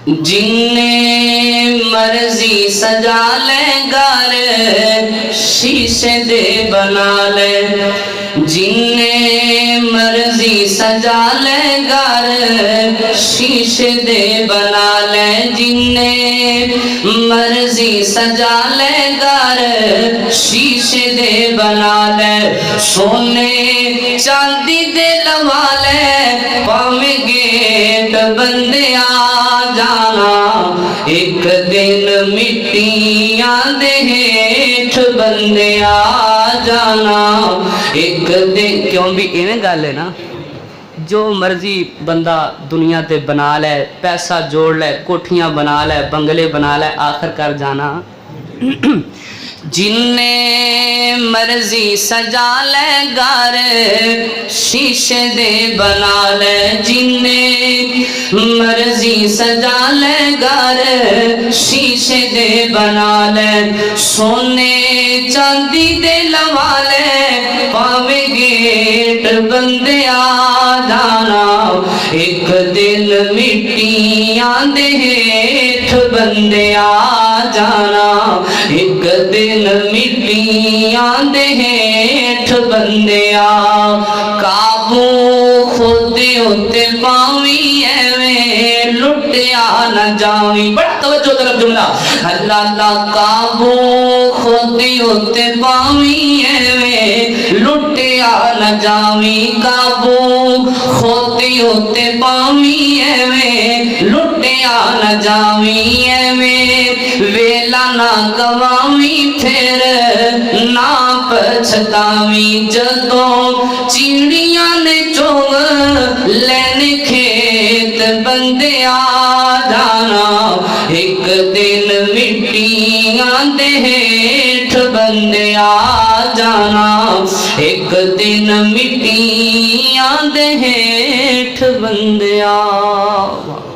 जिन्ने मर्जी सजा ले घर शीशे दे बना ले, जिन्ने मर्जी सजा ले घर शीशे दे बना ले, जिन्ने मर्जी सजा ले घर शीशे दे बना ले, सोने चांदी दे लवा ले भावे गेट बंदे आ जाना, एक दिन मिट्टियां दे हेठ बंदे आ जाना, एक दिन। क्यों भी इवें गल है ना, जो मर्जी बंदा दुनिया ते बना ले, पैसा जोड़ ले, कोठियां बना ले, बंगले बना ले, आखिर कर जाना जिन्ने मर्जी सजा ले घर शीशे दे बना ले, जिन्ने मर्जी सजा ले घर शीशे दे बना ले, सोने चांदी दे लवा ले भावे गेट बंदे आ जाना, एक दिन मिट्टियां दे हेठ बंदे आ जाना, एक दिन मिट्टियां दे हेठ बंदे आ। काबू खुद उत्ते पावी एवें लुटिया न जावी। बड़ा तवज्जो तरफ जुमला, अल्लाह अल्लाह। काबू खुद उत्ते पावी एवें लुटिया न जावी, काबू खुद उत्ते पावी एवें लुटिया न जावी, एवें वेला ना गवावी फिर ना पछतावी, जदों चिड़ियां ने चुग लेने खेत बंदे आ जाना, एक दिन मिट्टियां दे हेठ बंदे आ जाना, एक दिन मिट्टियां दे हेठ बंदे आ।